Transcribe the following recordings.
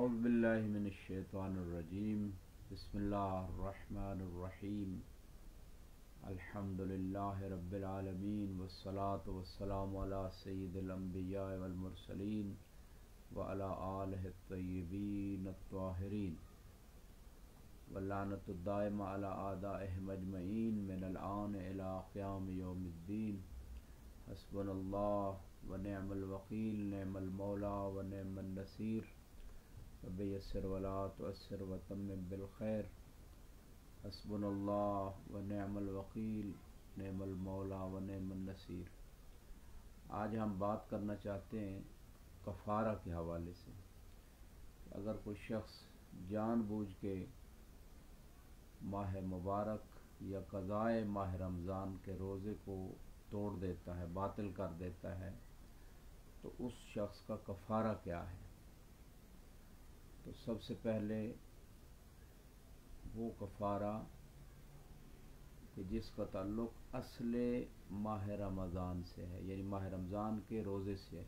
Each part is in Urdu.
اعوذ باللہ من الشیطان الرجیم بسم اللہ الرحمن الرحیم الحمد للہ رب العالمین والصلاة والسلام علی سید الانبیاء والمرسلین وعلی آلہ الطیبین الطاہرین واللعنۃ الدائمہ علی اعدائہم اجمعین من الآن الی قیام یوم الدین حسبنا اللہ ونعم الوکیل نعم المولا ونعم النصیر رب یسر ولا تعسر وتمم بالخیر حسبنا اللہ ونعم الوکیل نعم المولا ونعم النصیر۔ آج ہم بات کرنا چاہتے ہیں کفارہ کے حوالے سے۔ اگر کوئی شخص جان بوجھ کے ماہ مبارک یا قضائے ماہ رمضان کے روزے کو توڑ دیتا ہے، باطل کر دیتا ہے، تو اس شخص کا کفارہ کیا ہے؟ تو سب سے پہلے وہ کفارہ کہ جس کا تعلق اصل ماہ رمضان سے ہے، یعنی ماہ رمضان کے روزے سے ہے،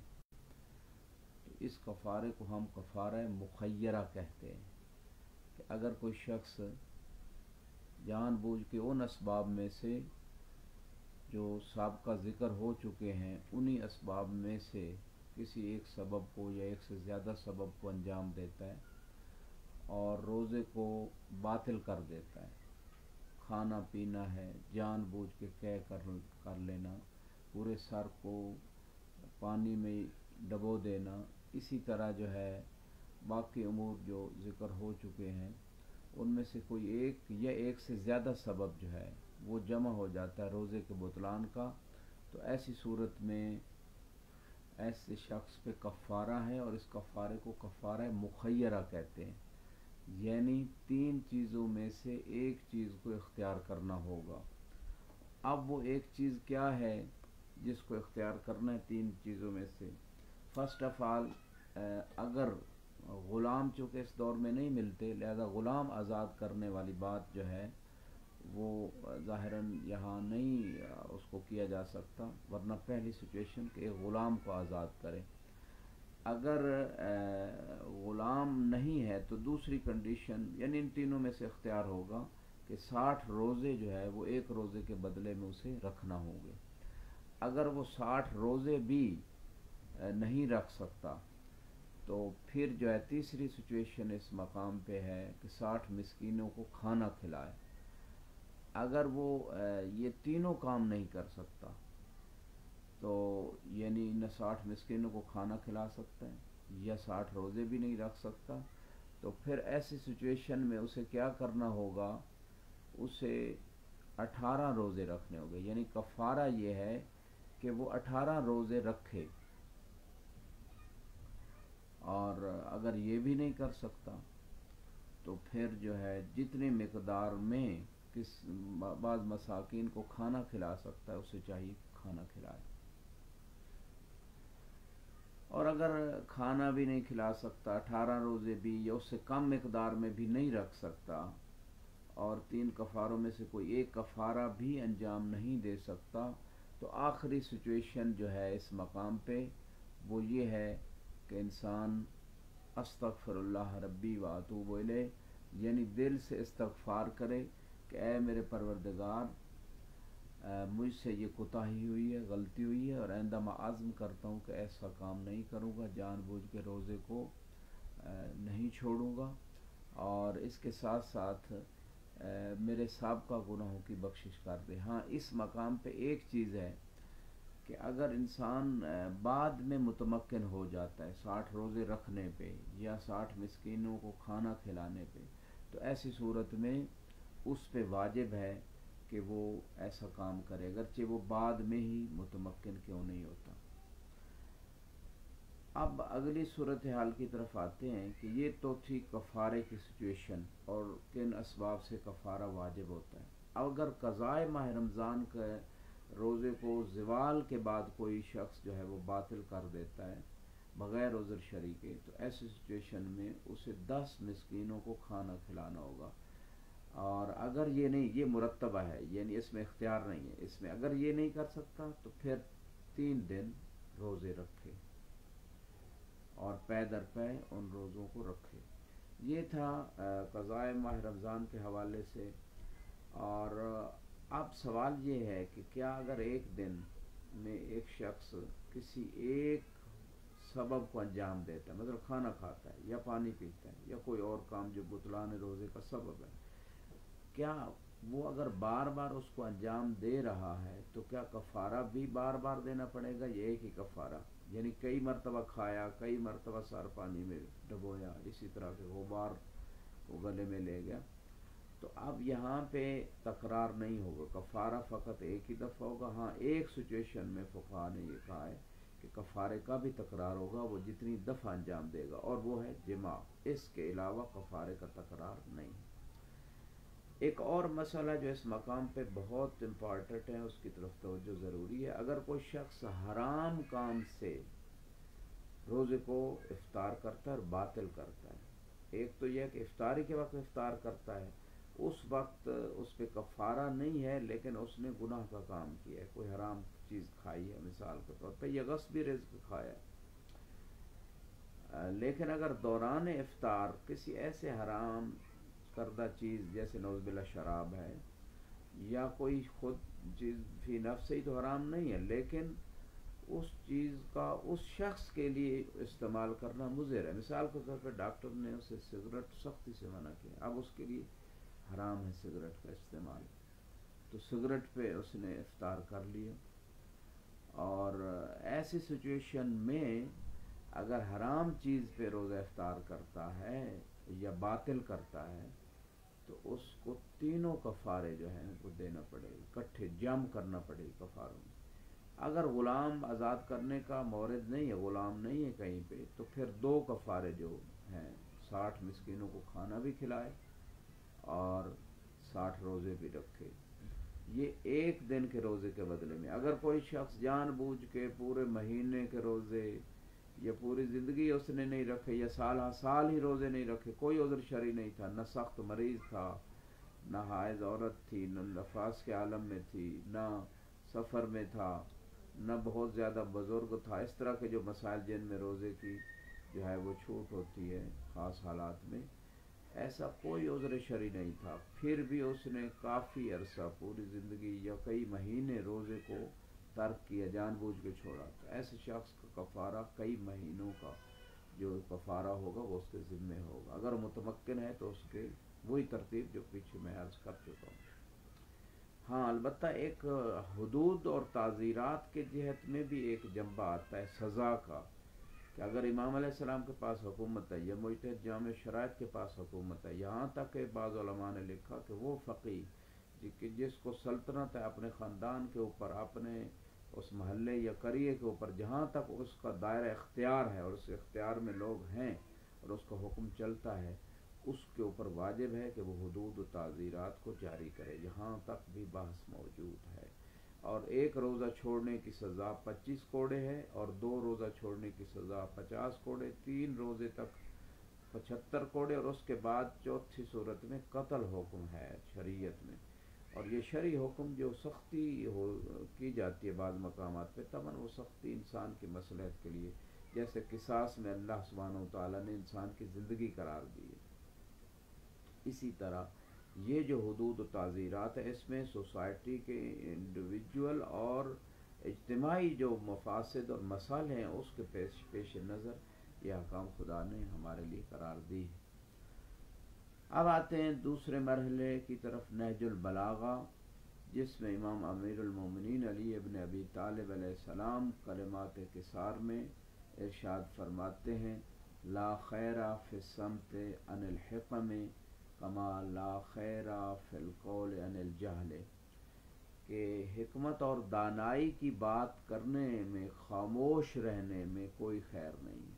تو اس کفارے کو ہم کفارہ مخیرہ کہتے ہیں کہ اگر کوئی شخص جان بوجھ کے ان اسباب میں سے جو سابقہ ذکر ہو چکے ہیں انہی اسباب میں سے کسی ایک سبب کو یا ایک سے زیادہ سبب کو انجام دیتا ہے اور روزے کو باطل کر دیتا ہے، کھانا پینا ہے، جان بوجھ کے قے کر لینا، پورے سر کو پانی میں ڈبو دینا، اسی طرح جو ہے باقی امور جو ذکر ہو چکے ہیں ان میں سے کوئی ایک یا ایک سے زیادہ سبب جو ہے وہ جمع ہو جاتا ہے روزے کے بطلان کا، تو ایسی صورت میں ایسے شخص پہ کفارہ ہے، اور اس کفارے کو کفارہ مخیرہ کہتے ہیں، یعنی تین چیزوں میں سے ایک چیز کو اختیار کرنا ہوگا۔ اب وہ ایک چیز کیا ہے جس کو اختیار کرنا ہے تین چیزوں میں سے؟ فرسٹ آف آل، اگر غلام چونکہ اس دور میں نہیں ملتے، لہذا غلام آزاد کرنے والی بات جو ہے وہ ظاہراً یہاں نہیں اس کو کیا جا سکتا، ورنہ پہلی سچویشن کہ ایک غلام کو آزاد کرے۔ اگر غلام نہیں ہے تو دوسری کنڈیشن، یعنی ان تینوں میں سے اختیار ہوگا کہ 60 روزے جو ہے وہ ایک روزے کے بدلے میں اسے رکھنا ہوں گے۔ اگر وہ 60 روزے بھی نہیں رکھ سکتا تو پھر جو ہے تیسری سچویشن اس مقام پہ ہے کہ 60 مسکینوں کو کھانا کھلائے۔ اگر وہ یہ تینوں کام نہیں کر سکتا تو یعنی نہ 60 مسکینوں کو کھانا کھلا سکتا ہے یا 60 روزے بھی نہیں رکھ سکتا، تو پھر ایسی سچویشن میں اسے کیا کرنا ہوگا؟ اسے 18 روزے رکھنے ہوں گے، یعنی کفارہ یہ ہے کہ وہ 18 روزے رکھے، اور اگر یہ بھی نہیں کر سکتا تو پھر جو ہے جتنی مقدار میں بعض مساکین کو کھانا کھلا سکتا ہے اسے چاہیے کھانا کھلائے، اور اگر کھانا بھی نہیں کھلا سکتا، 18 روزے بھی یا اس سے کم مقدار میں بھی نہیں رکھ سکتا، اور تین کفاروں میں سے کوئی ایک کفارہ بھی انجام نہیں دے سکتا، تو آخری سچویشن جو ہے اس مقام پہ وہ یہ ہے کہ انسان استغفر اللہ ربی واتوب الیہ، یعنی دل سے استغفار کرے کہ اے میرے پروردگار، مجھ سے یہ کوتاہی ہوئی ہے، غلطی ہوئی ہے، اور آئندہ میں عزم کرتا ہوں کہ ایسا کام نہیں کروں گا، جان بوجھ کے روزے کو نہیں چھوڑوں گا، اور اس کے ساتھ ساتھ میرے سابقہ گناہوں کی بخشش کر دے۔ ہاں، اس مقام پہ ایک چیز ہے کہ اگر انسان بعد میں متمکن ہو جاتا ہے 60 روزے رکھنے پہ یا 60 مسکینوں کو کھانا کھلانے پہ، تو ایسی صورت میں اس پہ واجب ہے کہ وہ ایسا کام کرے، اگرچہ وہ بعد میں ہی متمکن کیوں نہیں ہوتا۔ اب اگلی صورتحال کی طرف آتے ہیں کہ یہ تو تھی کفارے کی سچویشن اور کن اسباب سے کفارہ واجب ہوتا ہے۔ اب اگر قضائے ماہ رمضان کے روزے کو زوال کے بعد کوئی شخص جو ہے وہ باطل کر دیتا ہے بغیر عذر شرعی کے، تو ایسی سچویشن میں اسے 10 مسکینوں کو کھانا کھلانا ہوگا، اور اگر یہ نہیں، یہ مرتبہ ہے یعنی اس میں اختیار نہیں ہے، اس میں اگر یہ نہیں کر سکتا تو پھر 3 دن روزے رکھے۔ اور پے در پے ان روزوں کو رکھے۔ یہ تھا قضاء ماہ رمضان کے حوالے سے۔ اور اب سوال یہ ہے کہ کیا اگر ایک دن میں ایک شخص کسی ایک سبب کو انجام دیتا ہے، مطلب کھانا کھاتا ہے یا پانی پیتا ہے یا کوئی اور کام جو بطلان روزے کا سبب ہے، کیا وہ اگر بار بار اس کو انجام دے رہا ہے تو کیا کفارہ بھی بار بار دینا پڑے گا، یہ ایک ہی کفارہ؟ یعنی کئی مرتبہ کھایا، کئی مرتبہ سر پانی میں ڈبویا، اسی طرح کے غبار کو گلے میں لے گیا، تو اب یہاں پہ تکرار نہیں ہوگا، کفارہ فقط ایک ہی دفعہ ہوگا۔ ہاں ایک سچویشن میں فقہاء نے یہ کہا ہے کہ کفارے کا بھی تکرار ہوگا، وہ جتنی دفعہ انجام دے گا، اور وہ ہے جماع، اس کے علاوہ کفارے کا تکرار نہیں۔ ایک اور مسئلہ جو اس مقام پہ بہت امپارٹنٹ ہے، اس کی طرف توجہ ضروری ہے۔ اگر کوئی شخص حرام کام سے روزے کو افطار کرتا ہے اور باطل کرتا ہے، ایک تو یہ کہ افطاری کے وقت افطار کرتا ہے، اس وقت اس پہ کفارہ نہیں ہے، لیکن اس نے گناہ کا کام کیا ہے، کوئی حرام چیز کھائی ہے، مثال کے طور پہ یہ غصبی رزق کھایا ہے۔ لیکن اگر دوران افطار کسی ایسے حرام کردہ چیز جیسے نعوذ باللہ شراب ہے یا کوئی خود چیز فی نفس ہی تو حرام نہیں ہے، لیکن اس چیز کا اس شخص کے لیے استعمال کرنا مضر ہے، مثال کے طور پہ ڈاکٹر نے اسے سگریٹ سختی سے منع کیا، اب اس کے لیے حرام ہے سگریٹ کا استعمال، تو سگریٹ پہ اس نے افطار کر لیا۔ اور ایسی سچویشن میں اگر حرام چیز پہ روزہ افطار کرتا ہے یا باطل کرتا ہے تو اس کو تینوں کفارے جو ہیں وہ دینا پڑے گا، اکٹھے جم کرنا پڑے گا کفاروں میں۔ اگر غلام آزاد کرنے کا مورد نہیں ہے، غلام نہیں ہے کہیں پہ، تو پھر دو کفارے جو ہیں، 60 مسکینوں کو کھانا بھی کھلائے اور 60 روزے بھی رکھے، یہ ایک دن کے روزے کے بدلے میں۔ اگر کوئی شخص جان بوجھ کے پورے مہینے کے روزے یا پوری زندگی اس نے نہیں رکھے یا سال ہی روزے نہیں رکھے، کوئی عذر شرعی نہیں تھا، نہ سخت مریض تھا، نہ حائض عورت تھی، نہ نفاس کے عالم میں تھی، نہ سفر میں تھا، نہ بہت زیادہ بزرگ تھا، اس طرح کے جو مسائل جن میں روزے کی جو ہے وہ چھوٹ ہوتی ہے خاص حالات میں، ایسا کوئی عذر شرعی نہیں تھا، پھر بھی اس نے کافی عرصہ پوری زندگی یا کئی مہینے روزے کو ترک کیا، جان بوجھ کے چھوڑا، تو ایسے شخص کا کفارہ کئی مہینوں کا جو کفارہ ہوگا وہ اس کے ذمہ ہوگا۔ اگر متمکن ہے تو اس کے وہی ترتیب جو پیچھے میں عرض کر چکا ہوں۔ ہاں البتہ ایک حدود اور تعزیرات کے جہت میں بھی ایک جنبہ آتا ہے سزا کا، کہ اگر امام علیہ السلام کے پاس حکومت ہے یا مجتہد جامع شرائط کے پاس حکومت ہے، یہاں تک کہ بعض علماء نے لکھا کہ وہ فقیہ جس کو سلطنت ہے اپنے خاندان کے اوپر، اپنے اس محلے یا قریے کے اوپر، جہاں تک اس کا دائرہ اختیار ہے اور اس اختیار میں لوگ ہیں اور اس کا حکم چلتا ہے، اس کے اوپر واجب ہے کہ وہ حدود و تعزیرات کو جاری کرے، یہاں تک بھی بحث موجود ہے۔ اور ایک روزہ چھوڑنے کی سزا 25 کوڑے ہے، اور 2 روزہ چھوڑنے کی سزا 50 کوڑے، 3 روزے تک 75 کوڑے، اور اس کے بعد چوتھی صورت میں قتل حکم ہے شریعت میں۔ اور یہ شرعی حکم جو سختی کی جاتی ہے بعض مقامات پہ، تمام وہ سختی انسان کی مصلحت کے لیے، جیسے قصاص میں اللہ سبحانہ وتعالیٰ نے انسان کی زندگی قرار دی ہے، اسی طرح یہ جو حدود و تعزیرات ہے اس میں سوسائٹی کے انڈیویجول اور اجتماعی جو مفاسد اور مسائل ہیں اس کے پیش نظر یہ احکام خدا نے ہمارے لیے قرار دی ہے۔ اب آتے ہیں دوسرے مرحلے کی طرف، نہج البلاغہ، جس میں امام امیر المومنین علی ابن ابی طالب علیہ السلام کلمات قصار میں ارشاد فرماتے ہیں: لا خیر فی الصمت عن الحکم کما لا خیر فی القول عن الجہل، کہ حکمت اور دانائی کی بات کرنے میں، خاموش رہنے میں کوئی خیر نہیں،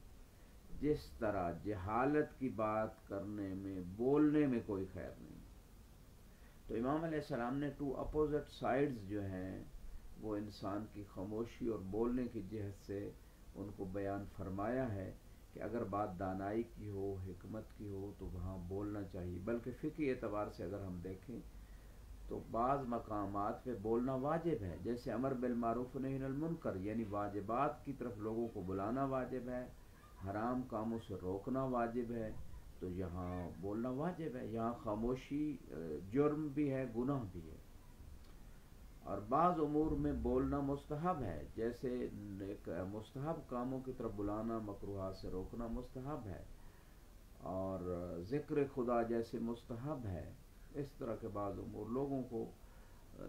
جس طرح جہالت کی بات کرنے میں، بولنے میں کوئی خیر نہیں۔ تو امام علیہ السلام نے 2 اپوزٹ سائیڈز جو ہیں وہ انسان کی خاموشی اور بولنے کی جہت سے ان کو بیان فرمایا ہے، کہ اگر بات دانائی کی ہو، حکمت کی ہو تو وہاں بولنا چاہیے، بلکہ فقہی اعتبار سے اگر ہم دیکھیں تو بعض مقامات پہ بولنا واجب ہے، جیسے امر بالمعروف و نہی عن المنکر، یعنی واجبات کی طرف لوگوں کو بلانا واجب ہے، حرام کاموں سے روکنا واجب ہے تو یہاں بولنا واجب ہے. یہاں خاموشی جرم بھی ہے، گناہ بھی ہے. اور بعض امور میں بولنا مستحب ہے، جیسے ایک مستحب کاموں کی طرف بلانا، مکروہات سے روکنا مستحب ہے، اور ذکر خدا جیسے مستحب ہے. اس طرح کے بعض امور لوگوں کو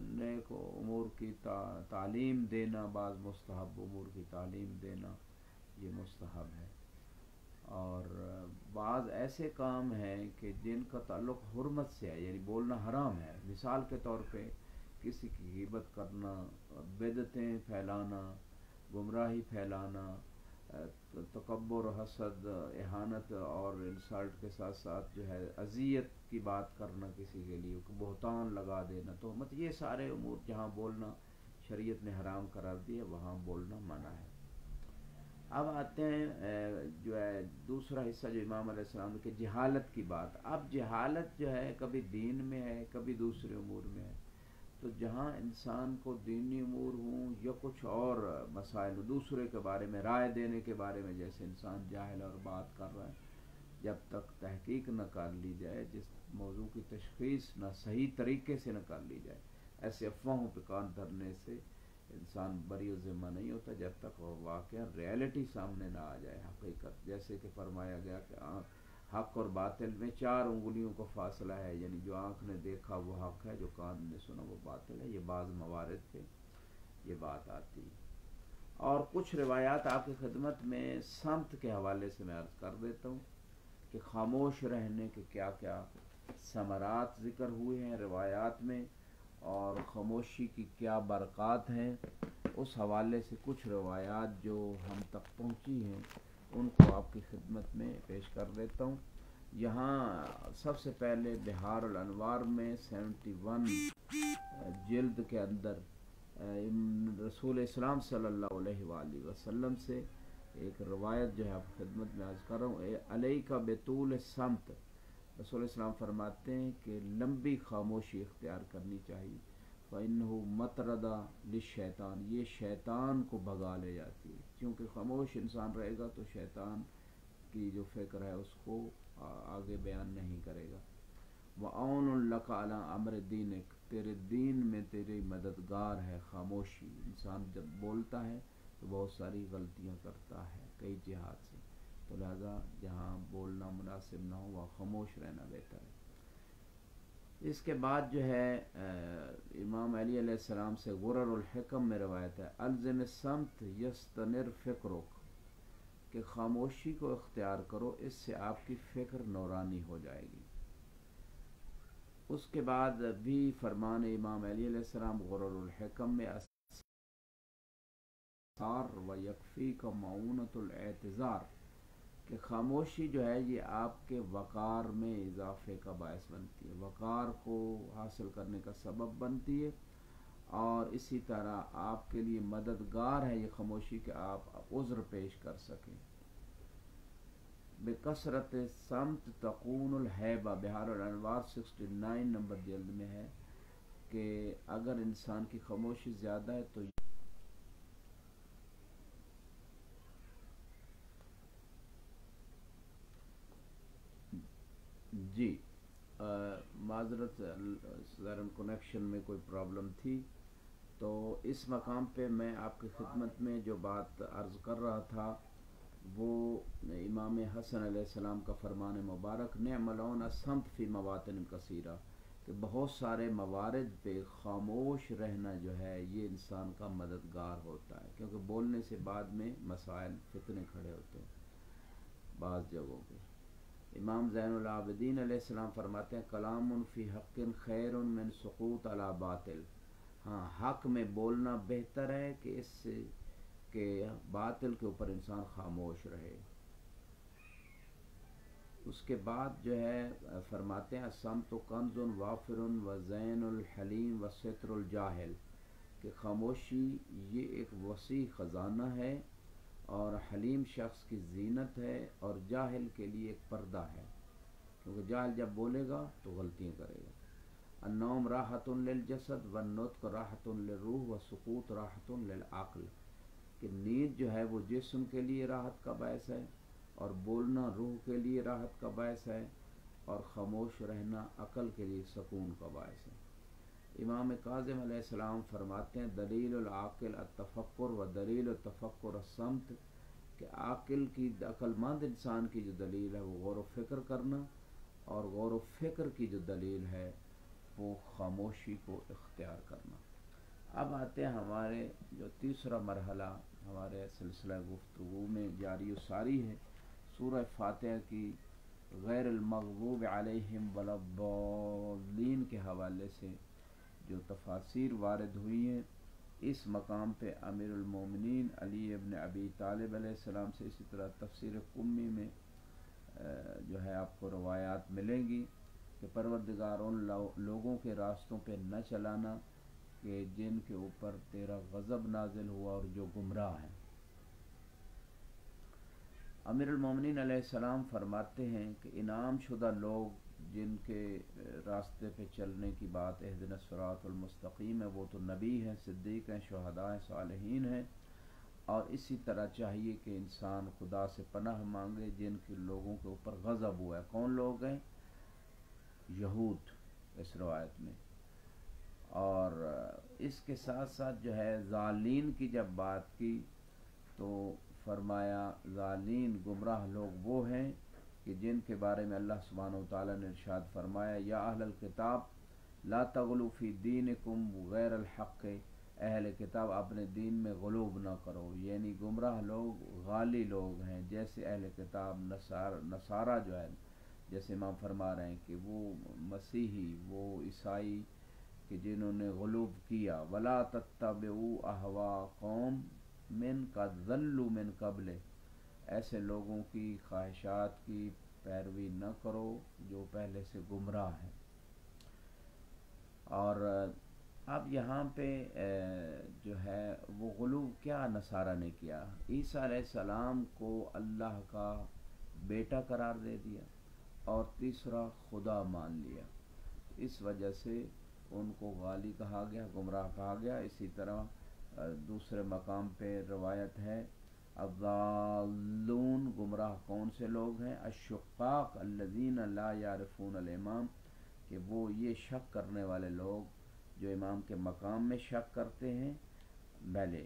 نیک امور کی تعلیم دینا، بعض مستحب امور کی تعلیم دینا، یہ مستحب ہے. اور بعض ایسے کام ہیں کہ جن کا تعلق حرمت سے ہے، یعنی بولنا حرام ہے. مثال کے طور پہ کسی کی غیبت کرنا، بدعتیں پھیلانا، گمراہی پھیلانا، تکبر، حسد، اہانت اور انسلٹ کے ساتھ ساتھ جو ہے اذیت کی بات کرنا، کسی کے لیے بہتان لگا دینا، تہمت، یہ سارے امور جہاں بولنا شریعت نے حرام قرار دیا وہاں بولنا منع ہے. اب آتے ہیں جو ہے دوسرا حصہ جو امام علیہ السلام نے کہ جہالت کی بات. اب جہالت جو ہے کبھی دین میں ہے، کبھی دوسرے امور میں ہے. تو جہاں انسان کو دینی امور ہوں یا کچھ اور مسائل دوسرے کے بارے میں رائے دینے کے بارے میں، جیسے انسان جاہل اور بات کر رہا ہے، جب تک تحقیق نہ کر لی جائے، جس موضوع کی تشخیص نہ صحیح طریقے سے نہ کر لی جائے، ایسے افواہوں پہ کان دھرنے سے انسان بری و ذمہ نہیں ہوتا جب تک وہ واقعہ ریالٹی سامنے نہ آ جائے، حقیقت. جیسے کہ فرمایا گیا کہ حق اور باطل میں 4 انگلیوں کا فاصلہ ہے، یعنی جو آنکھ نے دیکھا وہ حق ہے، جو کان نے سنا وہ باطل ہے. یہ بعض موارد پہ یہ بات آتی ہے. اور کچھ روایات آپ کی خدمت میں سمت کے حوالے سے میں عرض کر دیتا ہوں کہ خاموش رہنے کے کیا کیا ثمرات ذکر ہوئے ہیں روایات میں، اور خاموشی کی کیا برکات ہیں. اس حوالے سے کچھ روایات جو ہم تک پہنچی ہیں ان کو آپ کی خدمت میں پیش کر دیتا ہوں. یہاں سب سے پہلے بہار الانوار میں 71 جلد کے اندر رسول اسلام صلی اللہ علیہ وآلہ وسلم سے ایک روایت جو ہے آپ خدمت میں عرض کر رہا ہوں. علیک بطول سمت، رسول اسلام فرماتے ہیں کہ لمبی خاموشی اختیار کرنی چاہیے. فَإِنَّهُ مَطْرَدَ لِلشَّيْطَانِ، یہ شیطان کو بھگا لے جاتی ہے، کیونکہ خاموش انسان رہے گا تو شیطان کی جو فکر ہے اس کو آگے بیان نہیں کرے گا. وَعَوْنٌ لَكَ عَلَىٰ أَمْرِ دِينِكَ، تیرے دین میں تیری مددگار ہے خاموشی. انسان جب بولتا ہے تو بہت ساری غلطیاں کرتا ہے کئی جہات سے، تو لہذا جہاں بولنا مناسب نہ ہو وہاں خاموش رہنا بہتر ہے. اس کے بعد جو ہے امام علی علیہ السلام سے غرر الحکم میں روایت ہے، الزم الصمت یستنر فکرک، کہ خاموشی کو اختیار کرو، اس سے آپ کی فکر نورانی ہو جائے گی. اس کے بعد بھی فرمان امام علی علیہ السلام غرر الحکم میں اثار و یکفی کا معونت الاعتذار، کہ خاموشی جو ہے یہ آپ کے وقار میں اضافے کا باعث بنتی ہے، وقار کو حاصل کرنے کا سبب بنتی ہے، اور اسی طرح آپ کے لیے مددگار ہے یہ خاموشی کہ آپ عذر پیش کر سکیں. بکثرت سمت تقون الحیبہ، بہار الانوار 69 نمبر جلد میں ہے کہ اگر انسان کی خاموشی زیادہ ہے تو جی معذرت ظاہراً کنیکشن میں کوئی پرابلم تھی. تو اس مقام پہ میں آپ کی خدمت میں جو بات عرض کر رہا تھا وہ امام حسن علیہ السلام کا فرمان مبارک، نعم العون الصمت فی مواطن کثیرہ، کہ بہت سارے موارد پہ خاموش رہنا جو ہے یہ انسان کا مددگار ہوتا ہے، کیونکہ بولنے سے بعد میں مسائل فتنے کھڑے ہوتے ہیں بعض جگہوں پہ. امام زین العابدین علیہ السلام فرماتے ہیں کلام فی حق خیر من سقوط علی باطل، ہاں حق میں بولنا بہتر ہے کہ اس سے کہ باطل کے اوپر انسان خاموش رہے. اس کے بعد جو ہے فرماتے ہیں الصمت کنز وافر و زین الحلیم و ستر الجاہل، کہ خاموشی یہ ایک وسیع خزانہ ہے اور حلیم شخص کی زینت ہے، اور جاہل کے لیے ایک پردہ ہے، کیونکہ جاہل جب بولے گا تو غلطیاں کرے گا. النوم راحت للجسد والنطق راحت للروح والسکوت راحت للعقل، کہ نیند جو ہے وہ جسم کے لیے راحت کا باعث ہے، اور بولنا روح کے لیے راحت کا باعث ہے، اور خاموش رہنا عقل کے لیے سکون کا باعث ہے۔ امام کاظم علیہ السلام فرماتے ہیں دلیل العاقل التفکر و دلیل التفکر الصمت، کہ عقل مند انسان کی جو دلیل ہے وہ غور و فکر کرنا، اور غور و فکر کی جو دلیل ہے وہ خاموشی کو اختیار کرنا۔ اب آتے ہیں ہمارے جو تیسرا مرحلہ ہمارے سلسلہ گفتگو میں جاری و ساری ہے، سورہ فاتحہ کی غیر المغضوب علیہم ولا الضالین کے حوالے سے جو تفاسیر وارد ہوئی ہیں۔ اس مقام پہ امیر المومنین علی ابن ابی طالب علیہ السلام سے، اسی طرح تفسیر قمی میں جو ہے آپ کو روایات ملیں گی کہ پروردگار ان لوگوں کے راستوں پہ نہ چلانا کہ جن کے اوپر تیرا غضب نازل ہوا اور جو گمراہ ہیں۔ امیر المومنین علیہ السلام فرماتے ہیں کہ انعام شدہ لوگ جن کے راستے پہ چلنے کی بات اہدنا الصراط المستقیم ہے، وہ تو نبی ہیں، صدیق ہیں، شہداء ہیں، صالحین ہیں، اور اسی طرح چاہیے کہ انسان خدا سے پناہ مانگے جن کے لوگوں کے اوپر غضب ہوا ہے۔ کون لوگ ہیں؟ یہود اس روایت میں۔ اور اس کے ساتھ ساتھ جو ہے ضالین کی جب بات کی تو فرمایا ضالین گمراہ لوگ وہ ہیں کہ جن کے بارے میں اللہ سبحانہ وتعالیٰ نے ارشاد فرمایا یا اہل الکتاب لا تغلوا فی دینکم غیر الحق، اہل کتاب اپنے دین میں غلوب نہ کرو، یعنی گمراہ لوگ غالی لوگ ہیں، جیسے اہل کتاب نصارہ جو ہے، جیسے امام فرما رہے ہیں کہ وہ مسیحی، وہ عیسائی کہ جنہوں نے غلوب کیا، ولا تتبعوا اہواء قوم من قد ضلوا من قبل، ایسے لوگوں کی خواہشات کی پیروی نہ کرو جو پہلے سے گمراہ ہیں۔ اور اب یہاں پہ جو ہے وہ غلو کیا نصارہ نے کیا، عیسیٰ علیہ السلام کو اللہ کا بیٹا قرار دے دیا، اور تیسرا خدا مان لیا، اس وجہ سے ان کو غالی کہا گیا، گمراہ کہا گیا۔ اسی طرح دوسرے مقام پہ روایت ہے الضالون، گمراہ کون سے لوگ ہیں؟ الشقاق الذین لا یعرفون الامام، کہ وہ یہ شک کرنے والے لوگ جو امام کے مقام میں شک کرتے ہیں، بھلے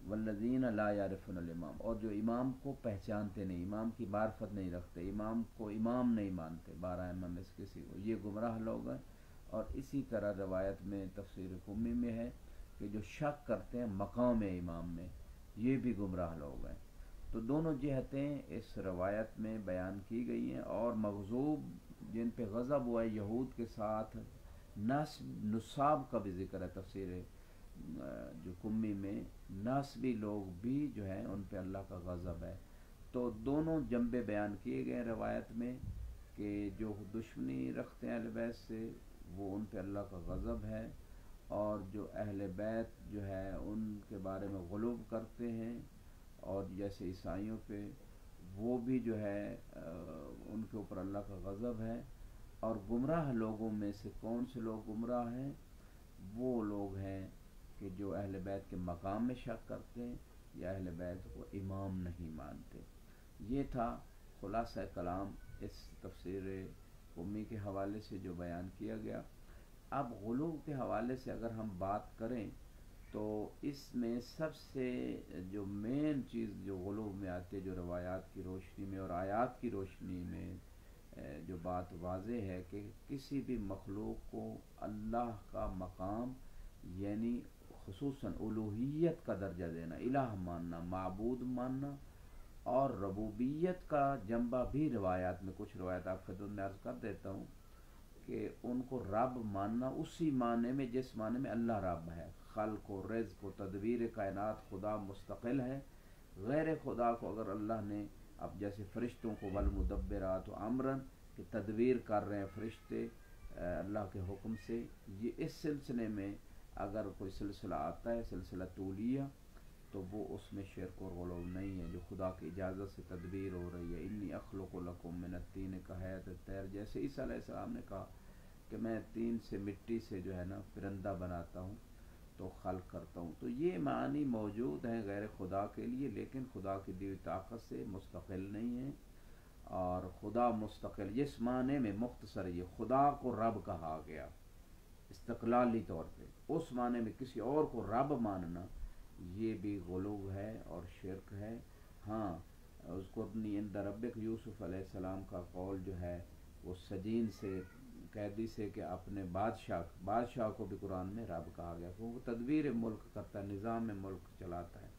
والذین لا یعرفون الامام، اور جو امام کو پہچانتے نہیں، امام کی معرفت نہیں رکھتے، امام کو امام نہیں مانتے، 12 امام میں سے کسی کو، یہ گمراہ لوگ ہیں۔ اور اسی طرح روایت میں تفسیر قمی میں ہے کہ جو شک کرتے ہیں مقام امام میں، یہ بھی گمراہ لوگ ہیں۔ تو دونوں جہتیں اس روایت میں بیان کی گئی ہیں، اور مغضوب جن پہ غضب ہوا ہے یہود کے ساتھ نصاب کا بھی ذکر ہے تفسیر جو قمی میں، ناسبی لوگ بھی جو ہیں ان پہ اللہ کا غضب ہے۔ تو دونوں جنبے بیان کیے گئے روایت میں کہ جو دشمنی رکھتے ہیں اہل بیت سے وہ ان پہ اللہ کا غضب ہے، اور جو اہل بیت جو ہے ان کے بارے میں غلوب کرتے ہیں، اور جیسے عیسائیوں پہ وہ بھی جو ہے ان کے اوپر اللہ کا غضب ہے۔ اور گمراہ لوگوں میں سے کون سے لوگ گمراہ ہیں؟ وہ لوگ ہیں کہ جو اہل بیت کے مقام میں شک کرتے ہیں یا اہل بیت کو امام نہیں مانتے۔ یہ تھا خلاصہ کلام اس تفسیر قمی کے حوالے سے جو بیان کیا گیا۔ اب غلو کے حوالے سے اگر ہم بات کریں تو اس میں سب سے جو مین چیز جو غلو میں آتی ہے، جو روایات کی روشنی میں اور آیات کی روشنی میں جو بات واضح ہے کہ کسی بھی مخلوق کو اللہ کا مقام یعنی خصوصاً الوہیت کا درجہ دینا، الہ ماننا، معبود ماننا، اور ربوبیت کا جنبہ بھی روایات میں، کچھ روایات آپ خدمت میں عرض کر دیتا ہوں کہ ان کو رب ماننا اسی معنی میں جس معنی میں اللہ رب ہے، خلق و رزق و تدبیر کائنات خدا مستقل ہے، غیر خدا کو اگر اللہ نے اب جیسے فرشتوں کو والمدبرات امرا کہ تدبیر کر رہے ہیں فرشتے اللہ کے حکم سے، یہ اس سلسلے میں اگر کوئی سلسلہ آتا ہے سلسلہ طولیہ تو وہ اس میں شرک اور غلو نہیں ہے، جو خدا کی اجازت سے تدبیر ہو رہی ہے۔ انی اخلق لکم من الطین کہیئۃ الطیر، جیسے عیسیٰ علیہ السلام نے کہا کہ میں طین سے، مٹی سے جو ہے نا پرندہ بناتا ہوں، تو خلق کرتا ہوں. تو یہ معنی موجود ہیں غیر خدا کے لیے، لیکن خدا کی دی ہوئی طاقت سے مستقل نہیں ہیں. اور خدا مستقل جس معنی میں مختصر یہ خدا کو رب کہا گیا استقلالی طور پہ، اس معنی میں کسی اور کو رب ماننا یہ بھی غلو ہے اور شرک ہے. ہاں اذکرنی عند ربک، یوسف علیہ السلام کا قول جو ہے وہ سجین سے، قیدی سے، کہ اپنے بادشاہ کو بھی قرآن میں رب کہا گیا، وہ تدبیر ملک کرتا ہے، نظام ملک چلاتا ہے.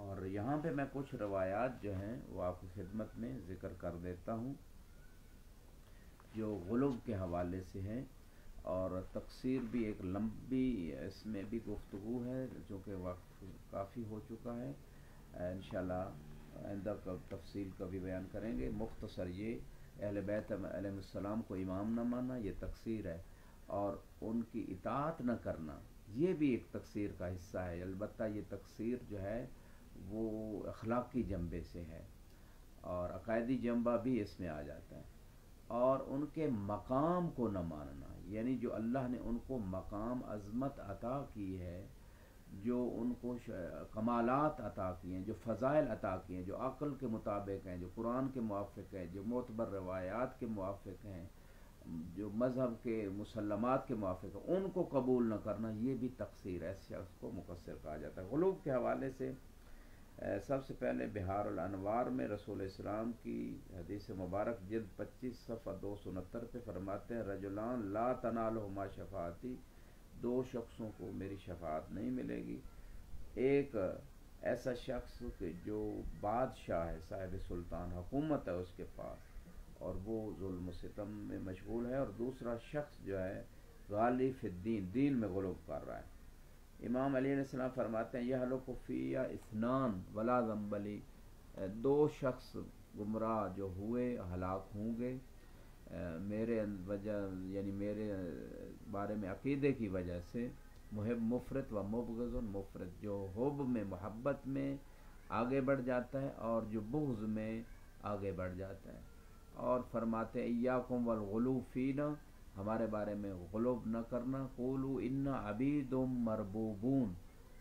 اور یہاں پہ میں کچھ روایات جو ہیں وہ آپ کی خدمت میں ذکر کر دیتا ہوں جو غلو کے حوالے سے ہیں. اور تقسیر بھی ایک لمبی اس میں بھی گفتگو ہے، چونکہ وقت کافی ہو چکا ہے. انشاءاللہ آئندہ کا تفصیل کا بھی بیان کریں گے. مختصر یہ اہل بیت علیہ السلام کو امام نہ ماننا یہ تقصیر ہے، اور ان کی اطاعت نہ کرنا یہ بھی ایک تقصیر کا حصہ ہے. البتہ یہ تقصیر جو ہے وہ اخلاقی جنبے سے ہے، اور عقائدی جنبہ بھی اس میں آ جاتا ہے. اور ان کے مقام کو نہ ماننا، یعنی جو اللہ نے ان کو مقام عظمت عطا کی ہے، جو ان کو کمالات عطا کیے ہیں، جو فضائل عطا کیے ہیں، جو عقل کے مطابق ہیں، جو قرآن کے موافق ہیں، جو معتبر روایات کے موافق ہیں، جو مذہب کے مسلمات کے موافق ہیں، ان کو قبول نہ کرنا یہ بھی تقصیر ہے. اس شخص کو مقصر کہا جاتا ہے. غلو کے حوالے سے سب سے پہلے بہار الانوار میں رسول اسلام کی حدیث مبارک جلد 25 صفحہ 269 پہ فرماتے ہیں رجلان لا تنالہما شفاعتی، دو شخصوں کو میری شفاعت نہیں ملے گی. ایک ایسا شخص کہ جو بادشاہ ہے، صاحب سلطان، حکومت ہے اس کے پاس، اور وہ ظلم و ستم میں مشغول ہے. اور دوسرا شخص جو ہے غالی فی الدین، دین میں غلو کر رہا ہے. امام علی علیہ السلام فرماتے ہیں یہلک فی اثنان ولا ذنب لی، دو شخص گمراہ جو ہوئے ہلاک ہوں گے میرے وجہ، یعنی میرے بارے میں عقیدے کی وجہ سے. محب مفرط و مبغض مفرط، جو حب میں محبت میں آگے بڑھ جاتا ہے اور جو بغض میں آگے بڑھ جاتا ہے. اور فرماتے ایاکم والغلو فینا، ہمارے بارے میں غلو نہ کرنا. قولوا انا عبید مربوبون،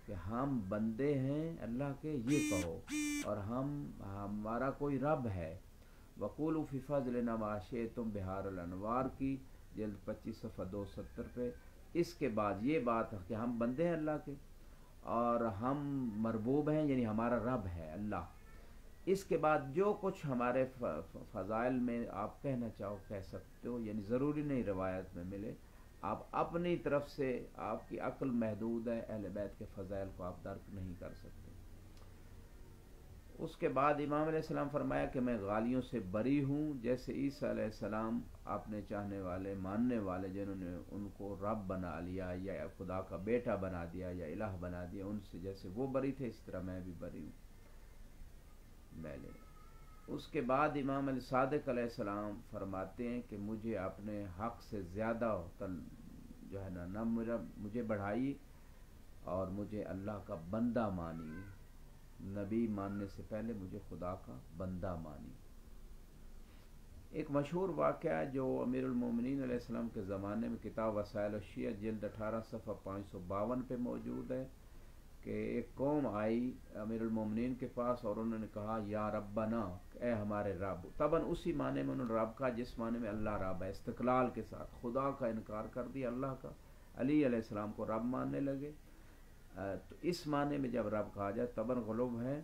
کہ ہم بندے ہیں اللہ کے یہ کہو، اور ہمارا کوئی رب ہے. وقولوا فی فضلنا ما شئتم، بہار الانوار کی جلد 25 صفحہ 270 پہ. اس کے بعد یہ بات ہے کہ ہم بندے ہیں اللہ کے اور ہم مربوب ہیں، یعنی ہمارا رب ہے اللہ. اس کے بعد جو کچھ ہمارے فضائل میں آپ کہنا چاہو کہہ سکتے ہو، یعنی ضروری نہیں روایت میں ملے، آپ اپنی طرف سے، آپ کی عقل محدود ہے، اہل بیت کے فضائل کو آپ درک نہیں کر سکتے. اس کے بعد امام علیہ السلام فرمایا کہ میں غالیوں سے بری ہوں، جیسے عیسیٰ علیہ السلام اپنے چاہنے والے، ماننے والے جنہوں نے ان کو رب بنا لیا یا خدا کا بیٹا بنا دیا یا الہ بنا دیا، ان سے جیسے وہ بری تھے اس طرح میں بھی بری ہوں. اس کے بعد امام علی صادق علیہ السلام فرماتے ہیں کہ مجھے اپنے حق سے زیادہ جو ہے نہ مجھے بڑھائی اور مجھے اللہ کا بندہ مانی. نبی ماننے سے پہلے مجھے خدا کا بندہ مانی. ایک مشہور واقعہ جو امیر المومنین علیہ السلام کے زمانے میں کتاب وسائل الشیعہ جلد 18 صفحہ 552 پہ موجود ہے کہ ایک قوم آئی امیر المومنین کے پاس اور انہوں نے کہا یا ربنا، اے ہمارے رب. طبعاً اسی معنی میں انہوں نے رب کہا جس معنی میں اللہ رب ہے، استقلال کے ساتھ خدا کا انکار کر دیا اللہ کا. علی علیہ السلام کو رب ماننے لگے. تو اس معنی میں جب رب کہا جائے طبعاً غلو ہے.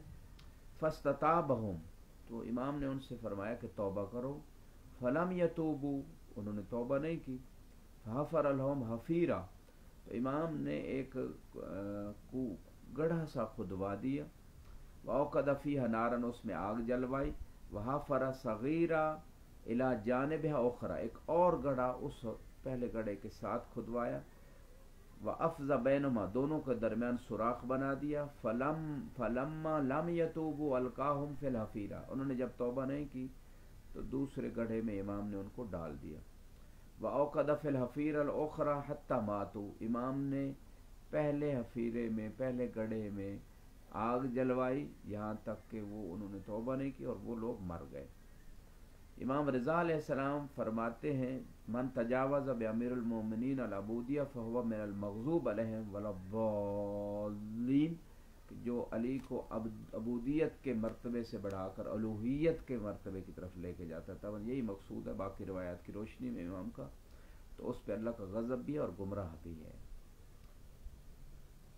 فاستتابہم، تو امام نے ان سے فرمایا کہ توبہ کرو. فلم یتوبوا، انہوں نے توبہ نہیں کی. فحفر لہم حفیرا، تو امام نے ایک گڑھا سا کھدوا دیا. وَأَوْقَدَ فِيهَا نَارًا، اس میں آگ جلوائی. وَحَفَرَ صَغِيرًا إِلَى جَانِبِهَا أُخْرَى، ایک اور گڑھا اس پہلے گڑھے کے ساتھ کھدوایا. وَأَفْضَ بَيْنُهُمَا، دونوں کے درمیان سوراخ بنا دیا. فَلَمَّا لَمْ يَتُوبُوا أَلْقَاهُمْ فِي الْحَفِيرَةِ، انہوں نے جب توبہ نہیں کی تو دوسرے گڑھے میں امام نے ان کو ڈال دیا. وَأَوْقَدَ فِي الْحَفِيرَةِ الْأُخْرَى حَتَّى مَاتُوا، امام نے پہلے حفیرے میں، پہلے گڑھے میں آگ جلوائی یہاں تک کہ وہ انہوں نے توبہ نہیں کی اور وہ لوگ مر گئے. امام رضا علیہ السلام فرماتے ہیں من تجاوز بامیر المومنین العبودیہ فہو من المغضوب علیہم ولا الضالین، جو علی کو عبودیت کے مرتبے سے بڑھا کر الوہیت کے مرتبے کی طرف لے کے جاتا ہے، تب یہی مقصود ہے باقی روایات کی روشنی میں امام کا، تو اس پہ اللہ کا غضب بھی ہے اور گمراہ بھی ہے۔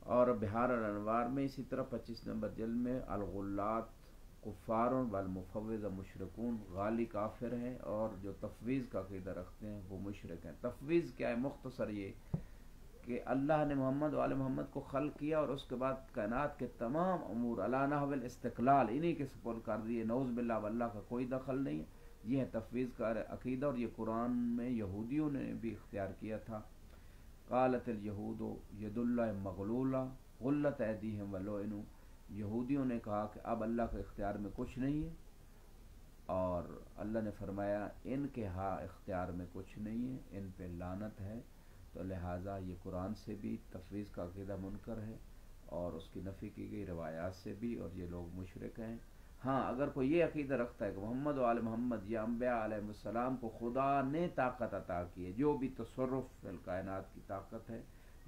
اور بہار الانوار میں اسی طرح 25 نمبر جلد میں الغلات کفار والمفوض مشرکون، غالی کافر ہیں اور جو تفویض کا عقیدہ رکھتے ہیں وہ مشرک ہیں۔ تفویض کیا ہے؟ مختصر یہ کہ اللہ نے محمد و آل محمد کو خلق کیا اور اس کے بعد کائنات کے تمام امور علی نحو الاستقلال انہی کے سپرد کر دیے، نعوذ باللہ، واللہ کا کوئی دخل نہیں ہے۔ یہ ہے تفویض کا عقیدہ، اور یہ قرآن میں یہودیوں نے بھی اختیار کیا تھا۔ قالت الیہود ید اللہ مغلولہ غلت ایدیہم ولعنوا، یہودیوں نے کہا کہ اب اللہ کے اختیار میں کچھ نہیں ہے، اور اللہ نے فرمایا ان کے ہاں اختیار میں کچھ نہیں ہے، ان پہ لعنت ہے۔ تو لہٰذا یہ قرآن سے بھی تفویض کا عقیدہ منکر ہے، اور اس کی نفی کی گئی روایات سے بھی، اور یہ لوگ مشرک ہیں۔ ہاں اگر کوئی یہ عقیدہ رکھتا ہے کہ محمد و آل محمد یا انبیاء علیہ السلام کو خدا نے طاقت عطا کی ہے، جو بھی تصرف فی الکائنات کی طاقت ہے،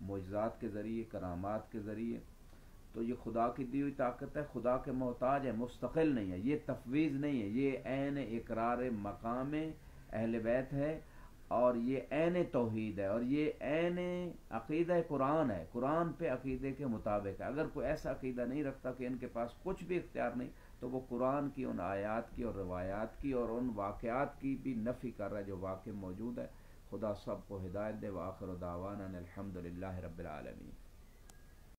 معجزات کے ذریعے، کرامات کے ذریعے، تو یہ خدا کی دی ہوئی طاقت ہے، خدا کے محتاج ہے، مستقل نہیں ہے، یہ تفویض نہیں ہے، یہ عین اقرار مقام اہل بیت ہے، اور یہ عین توحید ہے، اور یہ عین عقیدہ قرآن ہے، قرآن پہ عقیدے کے مطابق ہے۔ اگر کوئی ایسا عقیدہ نہیں رکھتا کہ ان کے پاس کچھ بھی اختیار نہیں، تو وہ قرآن کی ان آیات کی اور روایات کی اور ان واقعات کی بھی نفی کر رہا ہے جو واقع موجود ہے۔ خدا سب کو ہدایت دے۔ وآخر دعوانا الحمد للہ رب العالمین۔